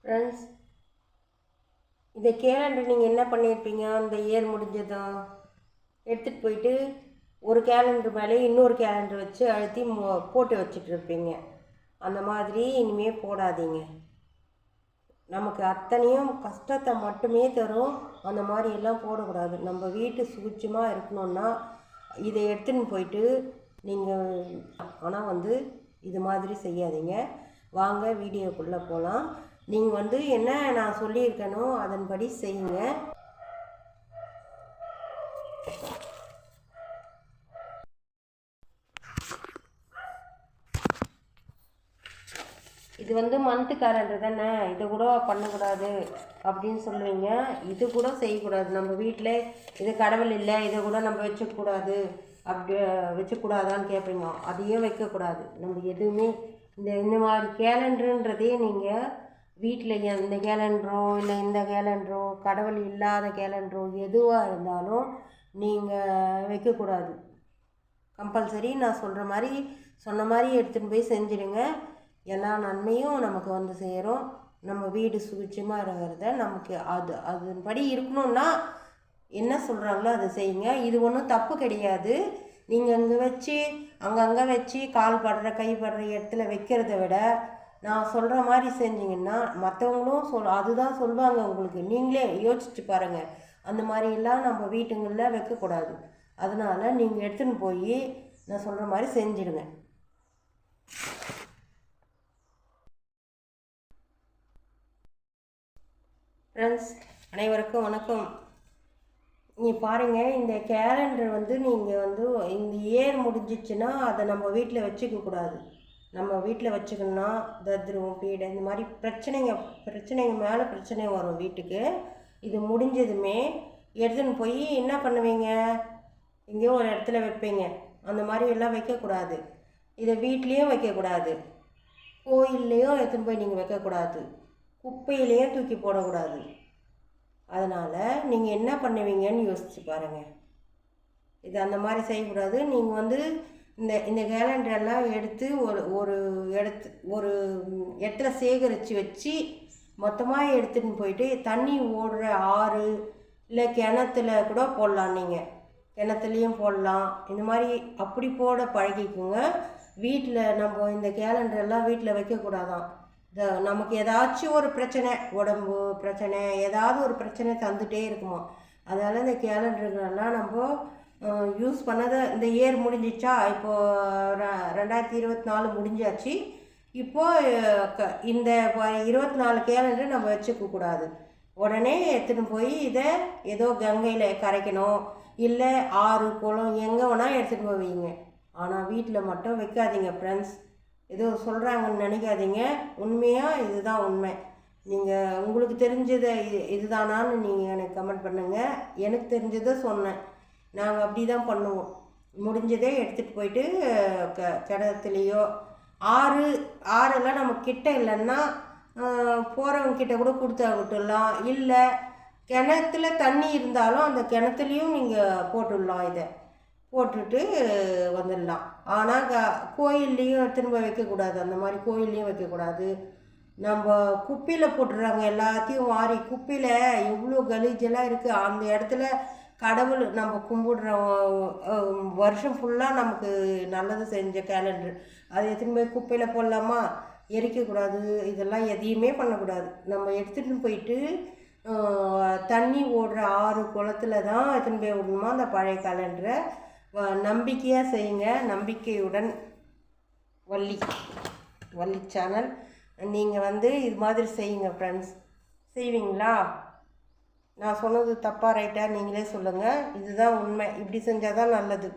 Friends, இதை calendar நீங்கள் என்ன பண்ணியிருப்பீங்க? அந்த இயர் முடிஞ்சதும் எடுத்துகிட்டு போயிட்டு ஒரு கேலண்டர் மேலே இன்னொரு கேலண்டர் வச்சு அழுத்தி போட்டு வச்சுட்டு இருப்பீங்க. அந்த மாதிரி இனிமேல் போடாதீங்க. நமக்கு அத்தனையும் கஷ்டத்தை மட்டுமே தரும். அந்த மாதிரி எல்லாம் போடக்கூடாது. நம்ம வீட்டு சுபிட்சமாக இருக்கணும்னா இதை எடுத்துன்னு போயிட்டு நீங்கள் ஆனால் இது மாதிரி செய்யாதீங்க. வாங்க வீடியோக்குள்ளே போகலாம். நீங்கள் என்ன நான் சொல்லியிருக்கேனோ அதன்படி செய்யுங்க. இது மந்த்து கேலண்டர் தானே, இதை கூட பண்ணக்கூடாது அப்படின்னு சொல்லுவீங்க. இது கூட செய்யக்கூடாது. நம்ம வீட்டில் இது கடவுள் இல்லை, இதை கூட நம்ம வச்சுக்கூடாது, அப்படி வச்சுக்கூடாதான்னு கேட்பீங்க. அதையே வைக்கக்கூடாது. நம்ம எதுவுமே இந்த மாதிரி கேலண்டருன்றதே நீங்கள் வீட்டில் இந்த கேலண்டரோ இல்லை இந்த கேலண்டரோ கடவுள் இல்லாத கேலண்டரோ எதுவாக இருந்தாலும் நீங்கள் வைக்கக்கூடாது. கம்பல்சரி நான் சொன்ன மாதிரி எடுத்துகிட்டு போய் செஞ்சுடுங்க. எல்லா நன்மையும் நமக்கு சேரும். நம்ம வீடு சுபிட்சமாக இருக்கிறத நமக்கு அதன்படி இருக்கணும்னா என்ன சொல்கிறாங்களோ அதை செய்யுங்க. இது ஒன்றும் தப்பு கிடையாது. நீங்கள் அங்கங்கே வச்சு கால் படுற கை படுற இடத்துல வைக்கிறத விட நான் சொல்கிற மாதிரி செஞ்சிங்கன்னா மற்றவங்களும் அதுதான் சொல்லுவாங்க உங்களுக்கு. நீங்களே யோசிச்சு பாருங்கள். அந்த மாதிரிலாம் நம்ம வீட்டுங்களில் வைக்கக்கூடாது. அதனால் நீங்கள் எடுத்துன்னு போய் நான் சொல்கிற மாதிரி செஞ்சிடுங்க. ஃப்ரெண்ட்ஸ், அனைவருக்கும் வணக்கம். நீங்கள் பாருங்கள், இந்த கேலண்டர் நீங்கள் இந்த இயர் முடிஞ்சிச்சுன்னா அதை நம்ம வீட்டில் வச்சுக்கக்கூடாது. நம்ம வீட்டில் வச்சுக்கணுன்னா தத்ருவம் பீடை இந்த மாதிரி பிரச்சனைங்க மேலே பிரச்சனை வரும் வீட்டுக்கு. இது முடிஞ்சதுமே எடுத்துன்னு போய் என்ன பண்ணுவீங்க? எங்கேயோ ஒரு இடத்துல வைப்பீங்க. அந்த மாதிரி எல்லாம் வைக்கக்கூடாது. இதை வீட்லேயும் வைக்கக்கூடாது, கோயில்லையும் எடுத்துன்னு போய் நீங்கள் வைக்கக்கூடாது, குப்பையிலையும் தூக்கி போடக்கூடாது. அதனால் நீங்கள் என்ன பண்ணுவீங்கன்னு யோசிச்சு பாருங்கள். இது அந்த மாதிரி செய்யக்கூடாது. நீங்கள் இந்த கேலண்டரெல்லாம் எடுத்து ஒரு இடத்துல சேகரித்து வச்சு மொத்தமாக எடுத்துகிட்டு போயிட்டு தண்ணி ஓடுற ஆறு இல்லை கிணத்துல கூட போடலாம். நீங்கள் கிணத்துலேயும் போடலாம். இந்த மாதிரி அப்படி போட பழகிக்குங்க. வீட்டில் நம்ம இந்த கேலண்டரெல்லாம் வீட்டில் வைக்கக்கூடாதான். நமக்கு ஏதாச்சும் ஒரு பிரச்சனை, உடம்பு பிரச்சனை, ஏதாவது ஒரு பிரச்சனை தந்துகிட்டே இருக்குமா. அதனால் இந்த கேலண்டருங்களெல்லாம் நம்ம யூஸ் பண்ணதை இந்த இயர் முடிஞ்சிச்சா, இப்போது 2024 முடிஞ்சாச்சு. இப்போது இந்த 24 கேலண்டர் நம்ம வச்சுக்கக்கூடாது. உடனே எடுத்துன்னு போய் இதை ஏதோ கங்கையில் கரைக்கணும், இல்லை ஆறு குளம் எங்கே வேணால் எடுத்துகிட்டு போவீங்க. ஆனால் வீட்டில் மட்டும் வைக்காதீங்க ஃப்ரெண்ட்ஸ். ஏதோ சொல்கிறாங்கன்னு நினைக்காதீங்க. உண்மையாக இதுதான் உண்மை. நீங்கள் உங்களுக்கு தெரிஞ்சதை இதுதானான்னு நீங்கள் எனக்கு கமெண்ட் பண்ணுங்கள். எனக்கு தெரிஞ்சதை சொன்னேன். நாங்கள் அப்படி தான் பண்ணுவோம். முடிஞ்சதே எடுத்துகிட்டு போயிட்டு கிணத்துலேயோ ஆறெல்லாம் நம்ம கிட்ட இல்லைன்னா போகிறவங்க கிட்ட கூட கொடுத்தா விட்டுடலாம். இல்லை கிணத்துல தண்ணி இருந்தாலும் அந்த கிணத்துலேயும் நீங்கள் போட்டுடலாம். இதை போட்டுட்டு வந்துடலாம். ஆனால் கோயில்லையும் எடுத்துன்னு போய் வைக்கக்கூடாது. அந்த மாதிரி கோயில்லையும் வைக்கக்கூடாது. நம்ம குப்பையில் போட்டுடுறாங்க. எல்லாத்தையும் வாரி குப்பையில் எவ்வளோ கலீஜெல்லாம் இருக்குது. அந்த இடத்துல கடவுள் நம்ம கும்பிடுற வருஷம் ஃபுல்லாக நமக்கு நல்லது செஞ்ச கேலண்டர் அதை எடுத்துன்னு போய் குப்பையில் போடலாமா? எரிக்கக்கூடாது. இதெல்லாம் எதையுமே பண்ணக்கூடாது. நம்ம எடுத்துகிட்டு போயிட்டு தண்ணி ஓடுற ஆறு குளத்துல தான் எடுத்துன்னு போய் விடணுமா அந்த பழைய கேலண்டரை. நம்பிக்கையாக செய்யுங்க. நம்பிக்கையுடன் வள்ளி சேனல். நீங்கள் இது மாதிரி செய்யுங்க ஃப்ரெண்ட்ஸ். செய்வீங்களா? நான் சொன்னது தப்பாக ரைட்டாக நீங்களே சொல்லுங்கள். இதுதான் உண்மை. இப்படி செஞ்சால் தான் நல்லது.